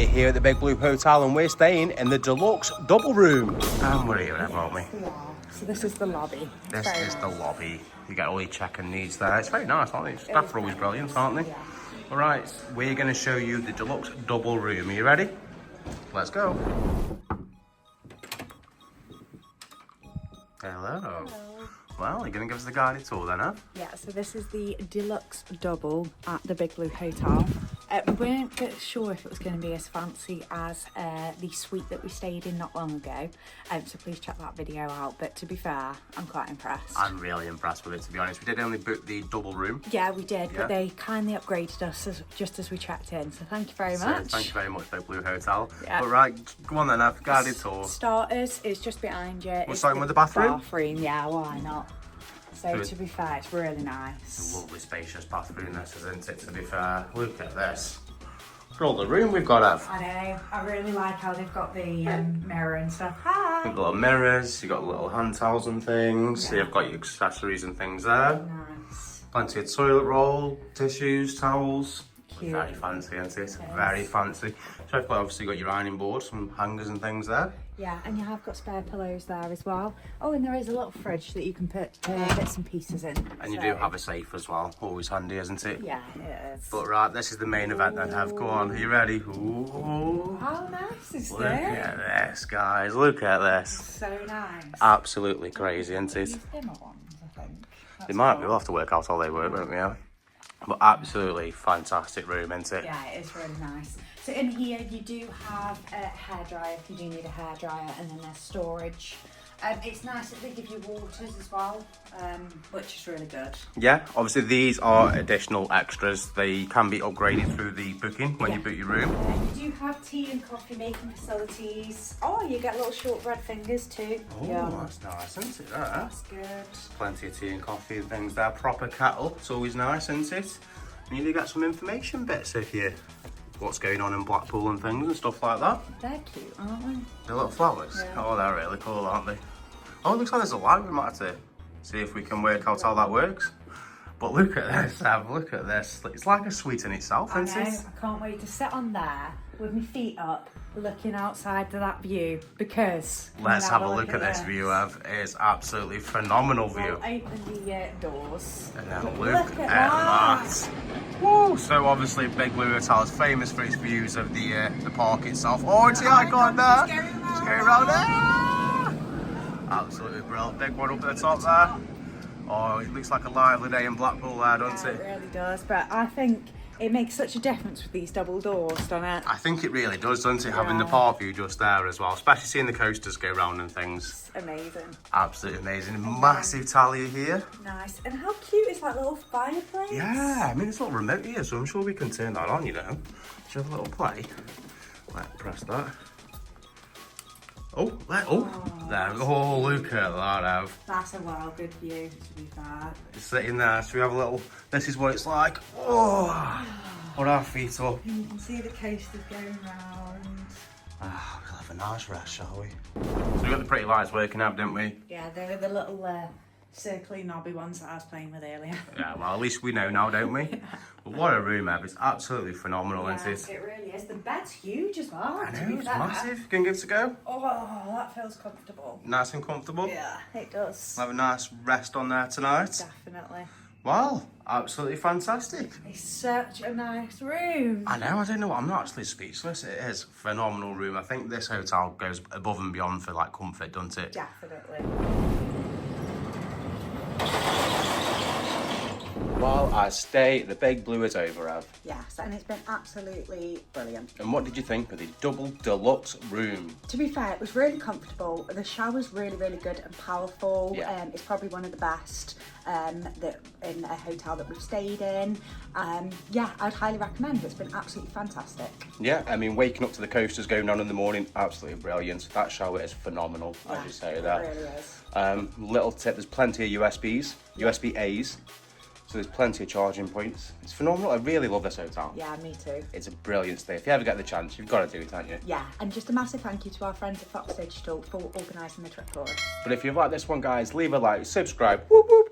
We're here at the Big Blue Hotel and we're staying in the Deluxe Double Room. And we're here, aren't we? So this is the lobby. This is the lobby. You get all your check-in needs there. It's very nice, aren't they? Staff are always brilliant, aren't they? Yeah. All right, we're going to show you the Deluxe Double Room. Are you ready? Let's go. Hello. Well, you're going to give us the guided tour then, huh? Yeah, so this is the Deluxe Double at the Big Blue Hotel. We weren't sure if it was going to be as fancy as the suite that we stayed in not long ago, so please check that video out. But to be fair, I'm quite impressed. I'm really impressed with it, to be honest. We did only book the double room. Yeah, we did, but they kindly upgraded us just as we checked in, so thank you very much. Thank you very much, Big Blue Hotel. Yeah. But right, go on then, have guided tour. Starters, it's just behind you. We're starting with the bathroom? Bathroom, yeah, why not? So to be fair, it's really nice. It's a lovely spacious bathroom, this isn't it, to be fair. Look at this. Look at all the room we've got, Ev. I know, I really like how they've got the mirror and stuff. Hi! You've got little mirrors, you've got little hand towels and things, so you've got your accessories and things there. Nice. Plenty of toilet roll, tissues, towels. Cute. Very fancy, isn't it? Very fancy. So you've obviously got your ironing board, some hangers and things there. Yeah, and you have got spare pillows there as well. Oh, and there is a little fridge that you can put bits and pieces in. And you do have a safe as well, always handy, isn't it? Yeah, it is. But right, this is the main event then, Ev. Go on, are you ready? Ooh. How nice is Look this? at this, guys. Look at this. So nice. Absolutely crazy, isn't it? These dimmer ones, I think. They might be. We'll have to work out how they work, won't we? Yeah. But absolutely fantastic room, isn't it? Yeah, it is really nice. So in here you do have a hairdryer if you do need a hairdryer, and then there's storage. It's nice that they give you waters as well, which is really good. Yeah, obviously these are additional extras. They can be upgraded through the booking when you book your room. You do have tea and coffee making facilities. Oh, you get little shortbread fingers too. Oh, Yeah. that's nice, isn't it? That's good. Plenty of tea and coffee and things there. Proper kettle. It's always nice, isn't it? And you do get some information bits if you what's going on in Blackpool and things and stuff like that. They're cute, aren't they? The little flowers. Yeah. Oh, they're really cool, aren't they? Oh, it looks like there's a light. We might have to see if we can work out how that works. But look at this, Ev. Look at this. It's like a suite in itself, I isn't know. it? I can't wait to sit on there with my feet up, looking outside to that view, because... Let's have a look at this view, Ev. It is absolutely phenomenal view. We'll open the doors. And then look at that. Woo! So obviously Big Blue Hotel is famous for its views of the park itself. Oh, it's the icon there. It's going around there. Absolutely brilliant. Big one up at the top there. Oh, it looks like a lively day in Blackpool there, doesn't It really does, but I think it makes such a difference with these double doors, doesn't it? I think it really does, doesn't it? Having the park view just there as well, especially seeing the coasters go round and things. It's amazing. Absolutely amazing. Massive talia here. Nice. And how cute is that little fireplace? Yeah, I mean it's a little remote here, so I'm sure we can turn that on, you know. Just have a little play. Let's press that. Oh, there. Oh, look at that, Ev. That's a well good view, to be fair. It's sitting there, so we have a little, this is what it's like. Oh, put our feet up. And you can see the coasters going round. Ah, we'll have a nice rest, shall we? So we got the pretty lights working out, didn't we? Yeah, they're the little circly knobby ones that I was playing with earlier. Yeah, well, at least we know now, don't we? But what a room, Ev. It's absolutely phenomenal, isn't it? It really is. The bed's huge as well. I know, it's massive. Can you give it a go? Oh, that feels comfortable. Nice and comfortable. Yeah, it does. Have a nice rest on there tonight. Definitely. Wow, absolutely fantastic. It's such a nice room. I know, I don't know, I'm not actually speechless. It is a phenomenal room. I think this hotel goes above and beyond for like comfort, doesn't it? Definitely. While I stay, the Big Blue is over, Ev. Yes, and it's been absolutely brilliant. And what did you think of the double deluxe room? To be fair, it was really comfortable. The shower's really, really good and powerful. Yeah. It's probably one of the best that in a hotel that we've stayed in. Yeah, I'd highly recommend it. It's been absolutely fantastic. Yeah, I mean, waking up to the coasters going down in the morning, absolutely brilliant. That shower is phenomenal, as you say there. It really is. Little tip, there's plenty of USB-A's. So there's plenty of charging points. It's phenomenal. I really love this hotel. Yeah, me too. It's a brilliant stay. If you ever get the chance, you've got to do it, haven't you? Yeah, and just a massive thank you to our friends at Fox Digital for organising the trip for us. But if you've liked this one, guys, leave a like, subscribe. Whoop, whoop.